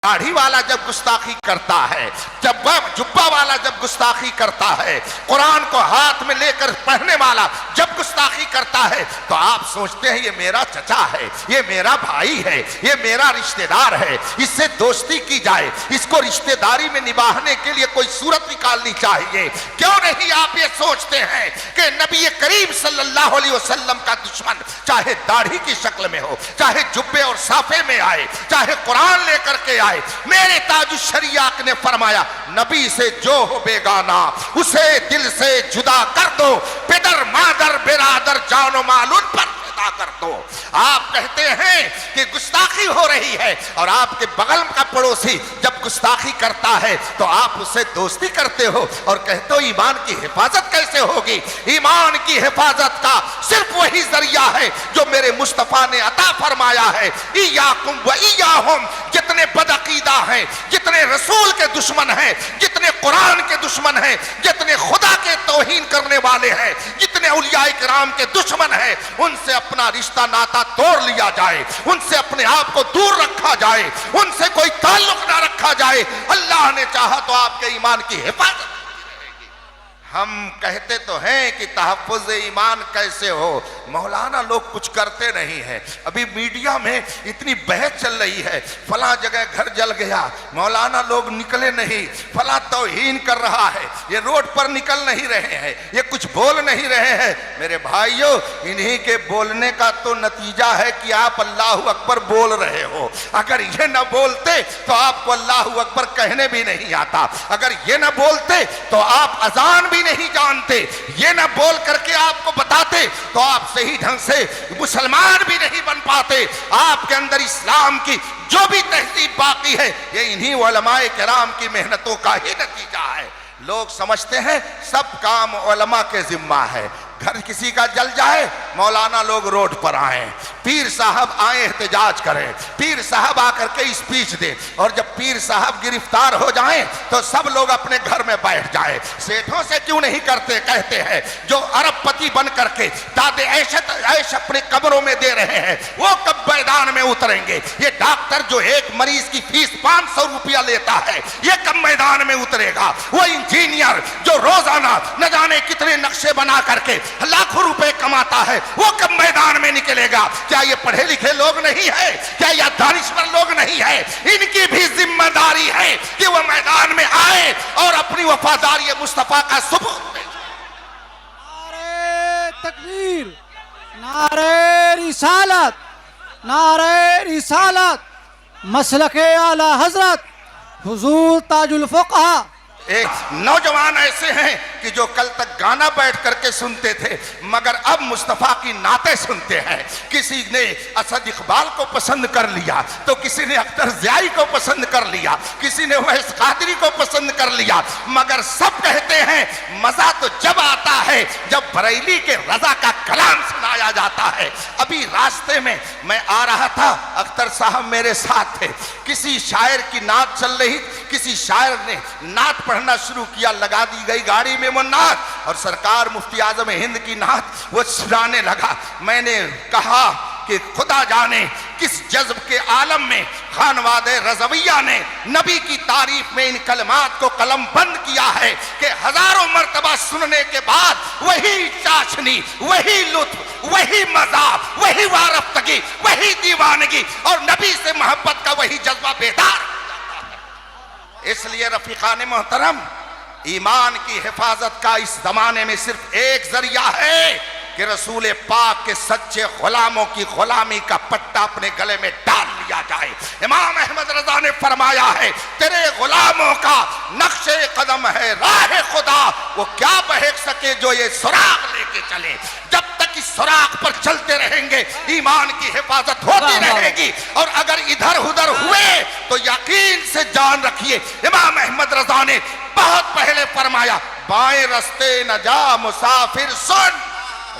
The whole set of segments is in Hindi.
दाढ़ी वाला जब गुस्ताखी करता है, जब जुब्बा वाला जब गुस्ताखी करता है, कुरान को हाथ में लेकर पढ़ने वाला जब गुस्ताखी करता है, तो आप सोचते हैं ये मेरा चचा है, ये मेरा भाई है, ये मेरा रिश्तेदार है, इससे दोस्ती की जाए, इसको रिश्तेदारी में निभाने के लिए कोई सूरत निकालनी चाहिए। क्यों नहीं आप ये सोचते हैं कि नबी करीम सल्लल्लाहु अलैहि वसल्लम का दुश्मन चाहे दाढ़ी की शक्ल में हो, चाहे जुब्बे और साफे में आए, चाहे कुरान लेकर के आए, मेरे ताजुश शरियात ने फरमाया नबी से जो हो बेगाना उसे दिल से जुदा कर दो, पितर मादर बिरादर जानो माल उन पर फिदा कर दो। आप कहते हैं कि गुस्ताखी हो रही है और आपके बगल का पड़ोसी जब गुस्ताखी करता है तो आप उससे दोस्ती करते हो और कहते हो ईमान की हिफाजत कैसे होगी। ईमान की हिफाजत का सिर्फ वही जरिया है जो मेरे मुस्तफा ने अता फरमाया है, इयाकुम व इयाहुम। जितने बदअकीदा हैं, जितने रसूल के दुश्मन हैं, जितने कुरान के दुश्मन हैं, जितने खुदा के तौहीन करने वाले हैं, जितने औलियाए किराम के दुश्मन हैं, उनसे अपना रिश्ता नाता तोड़ लिया जाए, उनसे अपने आप को दूर रखा जाए, उनसे कोई ताल्लुक ना रखा जाए। अल्लाह ने चाहा तो आपके ईमान की हिफाजत। हम कहते तो हैं कि तहफ़्फ़ुज़ ईमान कैसे हो, मौलाना लोग कुछ करते नहीं हैं। अभी मीडिया में इतनी बहस चल रही है, फला जगह घर जल गया, मौलाना लोग निकले नहीं, फला तौहीन कर रहा है, ये रोड पर निकल नहीं रहे हैं, ये कुछ बोल नहीं रहे हैं। मेरे भाइयों, इन्हीं के बोलने का तो नतीजा है कि आप अल्लाहु अकबर बोल रहे हो। अगर ये न बोलते तो आपको अल्लाहु अकबर कहने भी नहीं आता, अगर ये न बोलते तो आप अजान नहीं जानते, ये ना बोल करके आपको बताते तो आप सही ढंग से मुसलमान भी नहीं बन पाते। आपके अंदर इस्लाम की जो भी तहजीब बाकी है ये इन्हीं उलमाए किराम की मेहनतों का ही नतीजा है। लोग समझते हैं सब काम उलमा के जिम्मा है। घर किसी का जल जाए, मौलाना लोग रोड पर आए, पीर साहब आए एहतजाज करें, पीर साहब आकर के स्पीच दे, और जब पीर साहब गिरफ्तार हो जाएं तो सब लोग अपने घर में बैठ जाए। सेठों से क्यों नहीं करते? कहते हैं जो अरबपति बन करके दादे ऐश अपने कब्रों में दे रहे हैं वो कब मैदान में उतरेंगे। ये डॉक्टर जो एक मरीज की फीस 500 रुपया लेता है ये कब मैदान में उतरेगा। वो इंजीनियर जो रोजाना न जाने कितने नक्शे बना करके लाखों रुपए कमाता है वो कब मैदान में निकलेगा। क्या ये पढ़े लिखे लोग नहीं है? क्या ये दानिश्वर लोग नहीं है? इनकी भी जिम्मेदारी है कि वो मैदान में आए और अपनी वफादारी मुस्तफा का सबूत दे। नारे तकबीर, नारे रिसालत, नारे रिसालत, मसलके आला हजरत हुजूर ताजुल फुक़हा। एक नौजवान ऐसे हैं कि जो कल तक गाना बैठ करके सुनते थे मगर अब मुस्तफ़ा की नाते सुनते हैं। किसी ने असद इकबाल को पसंद कर लिया तो किसी ने अख्तर ज़ियाई को पसंद कर लिया, किसी ने वैस कादरी को पसंद कर लिया, मगर सब कहते हैं मजा तो जब आता है जब बरेली के रजा का कलाम सुनाया जाता है। अभी रास्ते में मैं आ रहा था, अख्तर साहब मेरे साथ थे, किसी शायर की नात चल रही, किसी शायर ने नात पढ़ना शुरू किया, लगा दी गई गाड़ी में वो नात और सरकार मुफ्ती आजम हिंद की नात वो सुनाने लगा। मैंने कहा कि खुदा जाने किस जज्ब के आलम में खानवादे रज़विया ने नबी की तारीफ में इन कलमात को कलम बंद किया है कि हजारों मर्तबा सुनने के बाद वही चाशनी, वही लुत्फ, वही मजा, वही वारफ्तगी, वही दीवानगी और नबी से मोहब्बत का वही जज्बा बेदार। इसलिए रफीकान मोहतरम, ईमान की हिफाजत का इस जमाने में सिर्फ एक जरिया है कि रसूल पाक के सच्चे गुलामों की गुलामी का पट्टा अपने गले में डाल लिया जाए। इमाम अहमद रजा ने फरमाया है तेरे गुलामों का नक्शे कदम है राह खुदा, वो क्या बहक सके जो ये सुराग लेके चले। जब तक इस सुराग पर चलते रहेंगे ईमान की हिफाजत होती रहेगी और अगर इधर उधर हुए तो यकीन से जान रखिए इमाम अहमद रजा ने बहुत पहले फरमाया बाएं रास्ते न जा मुसाफिर सुन,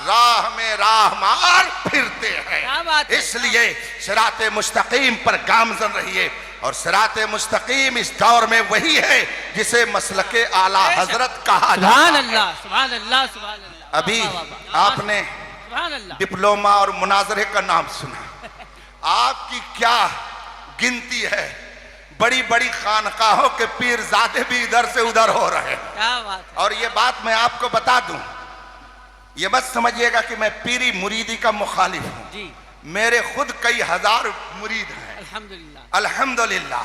राह में राह मार फिरते हैं। इसलिए सिराते मुस्तकीम पर गामजन रहिए और सिराते मुस्तकीम इस दौर में वही है जिसे मसलके आला हजरत कहा जाता है। सुभान अल्लाह, सुभान अल्लाह, सुभान अल्लाह। अभी आपने डिप्लोमा और मुनाजरे का नाम सुना, आपकी क्या गिनती है बड़ी बड़ी खानकाहों के पीरजादे भी इधर से उधर हो रहे हैं। क्या बात है। और ये बात मैं आपको बता दूं, ये मत समझिएगा कि मैं पीरी मुरीदी का मुखालिफ हूं। जी मेरे खुद कई हजार मुरीद हैं अल्हम्दुलिल्लाह। अल्हम्दुलिल्लाह।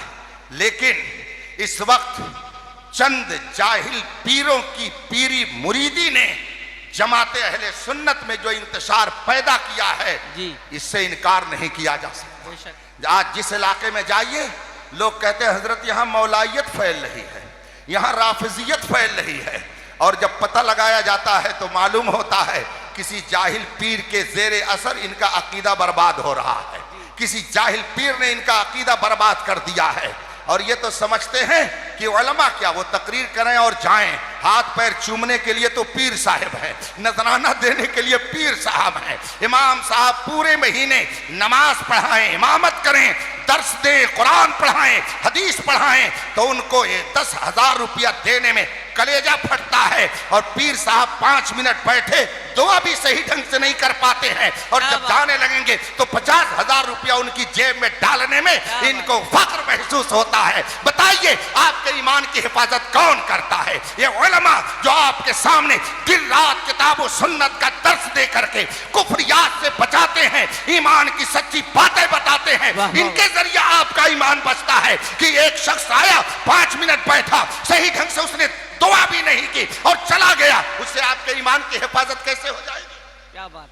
लेकिन इस वक्त चंद जाहिल पीरों की पीरी मुरीदी ने जमाते अहले सुन्नत में जो इंतशार पैदा किया है, जी इससे इनकार नहीं किया जा सकता। बेशक। आज जिस इलाके में जाइए लोग कहते हैं हजरत यहाँ मौलाइयत फैल रही है, यहाँ राफिजियत फैल रही है, और जब पता लगाया जाता है तो मालूम होता है किसी जाहिल पीर के जेरे असर इनका अकीदा बर्बाद हो रहा है। किसी जाहिल पीर ने इनका अकीदा बर्बाद कर दिया है। और ये तो समझते हैं कि उलमा क्या वो तकरीर करें और जाएं, हाथ पैर चूमने के लिए तो पीर साहब है, नजराना देने के लिए पीर साहब है। इमाम साहब पूरे महीने नमाज पढ़ाएं, इमामत करें, दर्स दें, कुरान पढ़ाएं, हदीस पढ़ाएं, तो उनको ये 10,000 रुपया देने में कलेजा फटता है। और पीर साहब 5 मिनट बैठे दुआ भी सही ढंग से नहीं कर पाते हैं, और जब जाने लगेंगे तो 50,000 रुपया उनकी जेब में डालने में इनको फख्र महसूस होता है। बताइए आपके ईमान की हिफाजत कौन करता है? ये उलमा जो आपके सामने दिन रात किताब और सुन्नत का दर्स दे करके कुफ्रियात से बचाते हैं, ईमान की सच्ची बातें बताते हैं, इनके जरिए आपका ईमान बचता है। कि एक शख्स आया 5 मिनट बैठा, सही ढंग से उसने दुआ भी नहीं की और चला गया, उससे आपके ईमान की हिफाजत कैसे हो जाएगी? क्या बात।